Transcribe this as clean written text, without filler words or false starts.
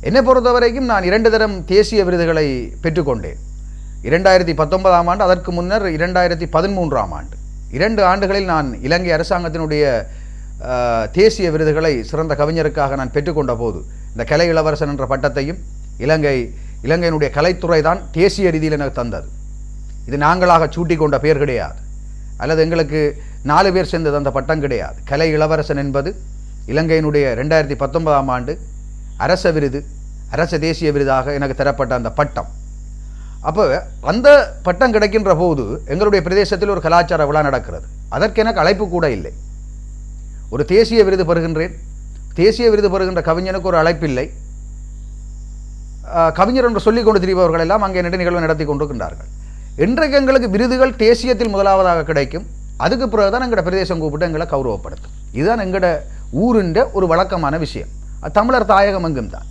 என்னை பொறுத்தவரைக்கும் நான் 2 தரம் தேசிய விருதுகளை பெற்றுக்கொண்டேன். 2019ஆம் ஆண்டு, அதற்கு முன்னர் 2013ஆம் ஆண்டு. 2 ஆண்டுகளில் நான் இலங்கை அரசாங்கத்தினுடைய தேசிய விருதுகளை சிறந்த கவிஞருக்காக நான் பெற்றுக்கொண்ட போது இந்த கலை இளவரசன் என்ற பட்டத்தையும் இலங்கையினுடைய கலைத்துறை தான் தேசிய ரீதியில் எனக்கு தந்தது. இது நாங்களாக சூட்டி கொண்ட பேர் கிடையாது, அல்லது எங்களுக்கு 4 பேர் சேர்ந்தது அந்த பட்டம் கிடையாது. கலை இளவரசன் என்பது இலங்கையினுடைய 2019ஆம் ஆண்டு அரச விருது, அரச தேசிய விருதாக எனக்கு தரப்பட்ட அந்த பட்டம். அப்போ அந்த பட்டம் கிடைக்கின்ற போது எங்களுடைய பிரதேசத்தில் ஒரு கலாச்சார விழா நடக்கிறது. அதற்கு எனக்கு அழைப்பு கூட இல்லை. ஒரு தேசிய விருது பெறுகின்றேன், தேசிய விருது பெறுகின்ற கவிஞனுக்கு ஒரு அழைப்பில்லை. கவிஞர் என்று சொல்லிக் கொண்டு திரிபவர்கள் எல்லாம் அங்கே நிகழ்வு நடத்தி கொண்டிருக்கின்றார்கள். இன்றைக்கு எங்களுக்கு விருதுகள் தேசியத்தில் முதலாவதாக கிடைக்கும். அதுக்கு பிறகுதான் எங்களோட பிரதேசம் கூப்பிட்டு எங்களை கௌரவப்படுத்தும். இதுதான் எங்களோட ஊரின் ஒரு வழக்கமான விஷயம். தமிழர் தாயகம் எங்கும் தான்.